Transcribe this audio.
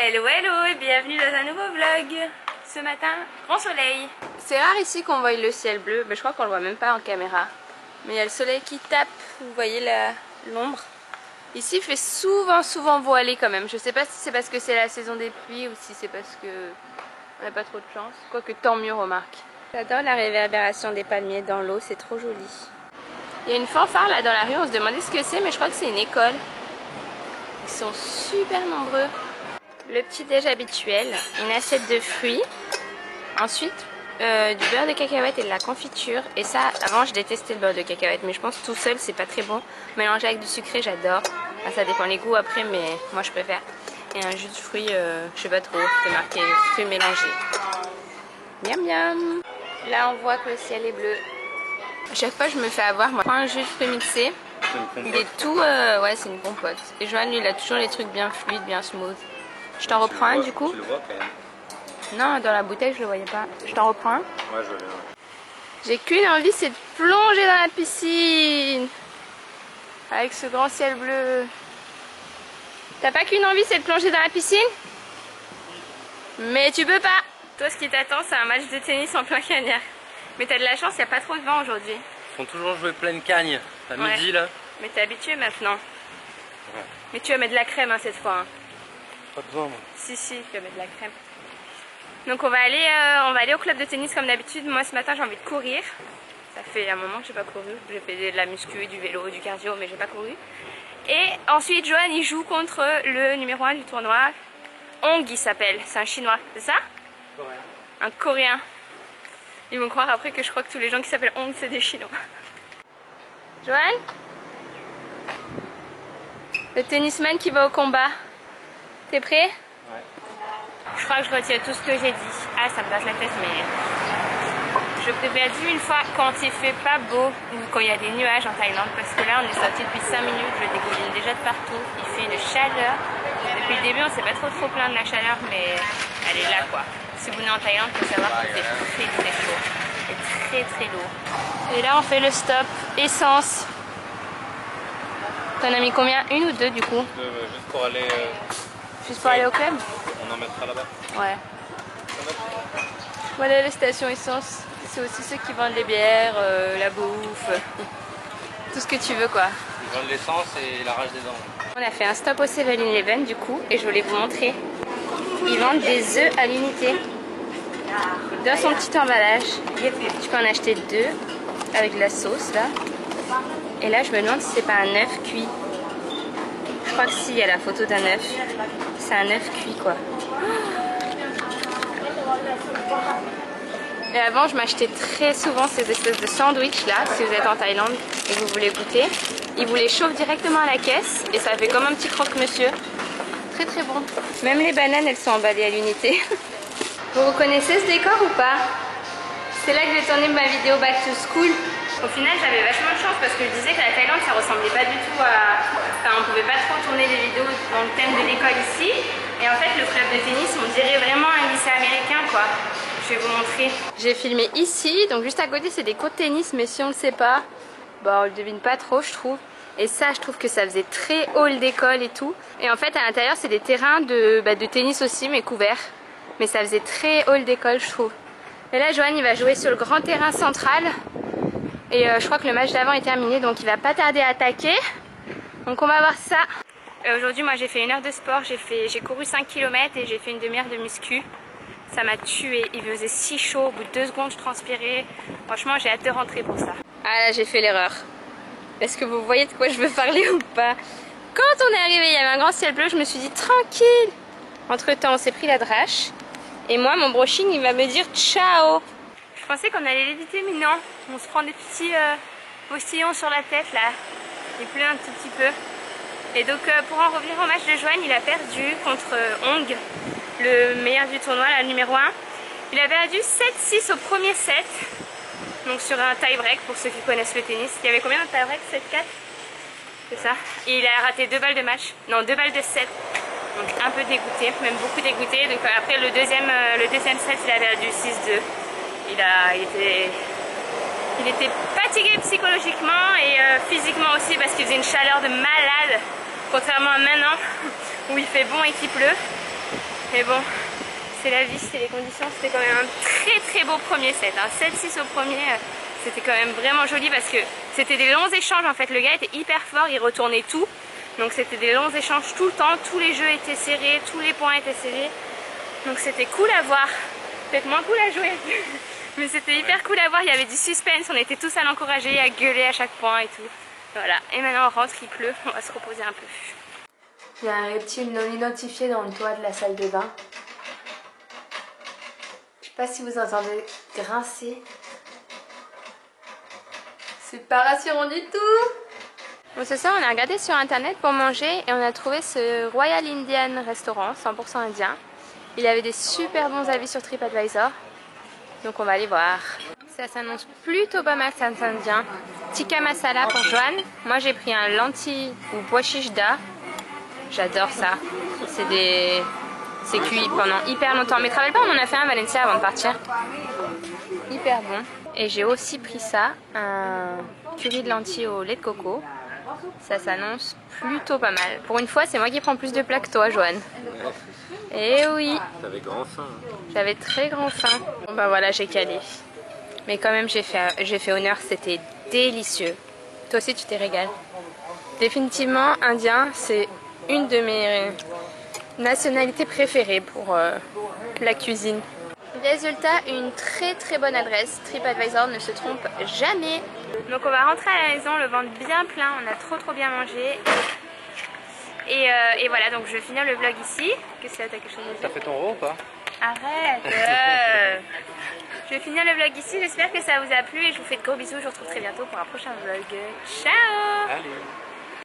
Hello hello et bienvenue dans un nouveau vlog. Ce matin, grand soleil. C'est rare ici qu'on voit le ciel bleu, mais je crois qu'on le voit même pas en caméra. Mais il y a le soleil qui tape, vous voyez l'ombre. Ici il fait souvent voilé quand même. Je sais pas si c'est parce que c'est la saison des pluies ou si c'est parce que on n'a pas trop de chance. Quoique tant mieux, remarque. J'adore la réverbération des palmiers dans l'eau, c'est trop joli. Il y a une fanfare là dans la rue, on se demandait ce que c'est, mais je crois que c'est une école. Ils sont super nombreux. Le petit déj habituel, une assiette de fruits, ensuite du beurre de cacahuète et de la confiture. Et ça, avant je détestais le beurre de cacahuète, mais je pense que tout seul c'est pas très bon. Mélangé avec du sucré, j'adore. Enfin, ça dépend les goûts après, mais moi je préfère. Et un jus de fruits, je sais pas trop, c'est marqué fruits mélangés. Miam miam. Là on voit que le ciel est bleu. À chaque fois je me fais avoir, moi je prends un jus de fruits mixé. Il est tout, ouais c'est une compote. Et Johan lui il a toujours les trucs bien fluides, bien smooth. Je t'en reprends un du coup. Tu le vois quand même. Non, dans la bouteille je le voyais pas. Je t'en reprends un. Ouais, je vois bien. J'ai qu'une envie, c'est de plonger dans la piscine. Avec ce grand ciel bleu. T'as pas qu'une envie, c'est de plonger dans la piscine? Mais tu peux pas. Toi ce qui t'attend c'est un match de tennis en plein cagnard. Mais t'as de la chance, il n'y a pas trop de vent aujourd'hui. Ils font toujours jouer pleine cagne à midi là. Mais t'es habitué maintenant. Ouais. Mais tu vas mettre de la crème hein, cette fois. Hein. Pas besoin moi. Si, tu vas mettre de la crème. Donc on va aller au club de tennis comme d'habitude. Moi ce matin j'ai envie de courir. Ça fait un moment que j'ai pas couru. J'ai fait de la muscu, du vélo, du cardio, mais j'ai pas couru. Et ensuite Johan il joue contre le numéro 1 du tournoi. Hong il s'appelle, c'est un chinois, c'est ça? Coréen. Un coréen. Ils vont croire après que je crois que tous les gens qui s'appellent Hong c'est des chinois. Johan? Le tennisman qui va au combat. T'es prêt? Ouais. Je crois que je retiens tout ce que j'ai dit. Ah, ça me passe la tête, mais je préfère dire une fois quand il fait pas beau ou quand il y a des nuages en Thaïlande, parce que là on est sorti depuis 5 minutes, le dégouline déjà de partout, il fait une chaleur. Depuis le début on s'est pas trop plaint de la chaleur, mais elle est là quoi. Si vous venez en Thaïlande, il faut savoir qu'il fait très chaud et très lourd. Et là on fait le stop essence. T'en as mis combien? Une ou deux du coup? Juste pour aller. Juste pour aller au club? On en mettra là-bas. Ouais. Voilà les stations essence. C'est aussi ceux qui vendent les bières, la bouffe, tout ce que tu veux quoi. Ils vendent l'essence et la rage des dents. On a fait un stop au 7-Eleven du coup et je voulais vous montrer. Ils vendent des œufs à l'unité. Dans son petit emballage, tu peux en acheter 2 avec de la sauce là. Et là je me demande si c'est pas un œuf cuit. Je crois que si, il y a la photo d'un œuf. C'est un œuf cuit quoi. Et avant je m'achetais très souvent ces espèces de sandwichs là, si vous êtes en Thaïlande et que vous voulez goûter. Ils vous les chauffent directement à la caisse et ça fait comme un petit croque-monsieur. Très bon. Même les bananes elles sont emballées à l'unité. Vous reconnaissez ce décor ou pas? C'est là que j'ai tourné ma vidéo Back to School. Au final j'avais vachement de chance parce que je disais que la Thaïlande ça ressemblait pas du tout à... Enfin on pouvait pas trop tourner des vidéos dans le thème de l'école ici. Et en fait le club de tennis on dirait vraiment un lycée américain quoi. Je vais vous montrer. J'ai filmé ici, donc juste à côté c'est des courts de tennis, mais si on le sait pas, bah on le devine pas trop je trouve. Et ça je trouve que ça faisait très hall d'école et tout. Et en fait à l'intérieur c'est des terrains de tennis aussi mais couverts. Mais ça faisait très hall d'école je trouve. Et là Johan il va jouer sur le grand terrain central. Et je crois que le match d'avant est terminé donc il va pas tarder à attaquer. Donc on va voir ça. Aujourd'hui moi j'ai fait 1 heure de sport, j'ai couru 5 km et j'ai fait une demi-heure de muscu. Ça m'a tué, il faisait si chaud, au bout de 2 secondes je transpirais. Franchement j'ai hâte de rentrer pour ça. Ah là j'ai fait l'erreur. Est-ce que vous voyez de quoi je veux parler ou pas? Quand on est arrivé il y avait un grand ciel bleu, je me suis dit tranquille. Entre temps on s'est pris la drache. Et moi mon brushing il va me dire ciao. Je pensais qu'on allait l'éviter mais non. On se prend des petits postillons sur la tête là. Il pleut un tout petit peu. Et donc pour en revenir au match de Johan, il a perdu contre Hong, le meilleur du tournoi, la numéro 1. Il a perdu 7-6 au premier set. Donc sur un tie-break pour ceux qui connaissent le tennis. Il y avait combien de tie-break? 7-4? C'est ça. Et il a raté 2 balles de match. Non, 2 balles de set. Donc un peu dégoûté, même beaucoup dégoûté. Donc après le deuxième set, il a perdu 6-2. Il était fatigué psychologiquement et physiquement aussi parce qu'il faisait une chaleur de malade. Contrairement à maintenant où il fait bon et qu'il pleut. Mais bon, c'est la vie, c'est les conditions. C'était quand même un très beau premier set. 7-6 au premier, c'était quand même vraiment joli parce que c'était des longs échanges en fait. Le gars était hyper fort, il retournait tout. Donc c'était des longs échanges tout le temps. Tous les jeux étaient serrés, tous les points étaient serrés. Donc c'était cool à voir. Peut-être moins cool à jouer. Mais c'était hyper cool à voir, il y avait du suspense. On était tous à l'encourager, à gueuler à chaque point et tout. Voilà, et maintenant on rentre, il pleut, on va se reposer un peu. Il y a un reptile non identifié dans le toit de la salle de bain. Je sais pas si vous entendez grincer. C'est pas rassurant du tout. Bon, ce soir on a regardé sur internet pour manger et on a trouvé ce Royal Indian restaurant 100% indien. Il avait des super bons avis sur TripAdvisor. Donc on va aller voir. Ça s'annonce plutôt pas mal, ça indien. Tikka masala pour Joanne. Moi j'ai pris un lentilles ou pois chiche da. J'adore ça. C'est cuit pendant hyper longtemps. Mais travaille pas, on en a fait un à Valencia avant de partir. Hyper bon. Et j'ai aussi pris ça, un curry de lentilles au lait de coco. Ça s'annonce plutôt pas mal. Pour une fois, c'est moi qui prends plus de plats que toi, Joanne. Et oui. T'avais grand faim. J'avais très grand faim. Bon bah voilà, j'ai calé. Mais quand même, j'ai fait honneur, c'était délicieux. Toi aussi, tu t'es régalé. Définitivement, indien, c'est une de mes nationalités préférées pour la cuisine. Résultat, une très bonne adresse. TripAdvisor ne se trompe jamais. Donc on va rentrer à la maison, le ventre bien plein. On a trop bien mangé. Et voilà, donc je vais finir le vlog ici. Qu'est-ce que t'as quelque chose à dire? T'as fait ton rôle ou pas? Arrête. Je vais finir le vlog ici, j'espère que ça vous a plu et je vous fais de gros bisous. Je vous retrouve très bientôt pour un prochain vlog. Ciao. Allez.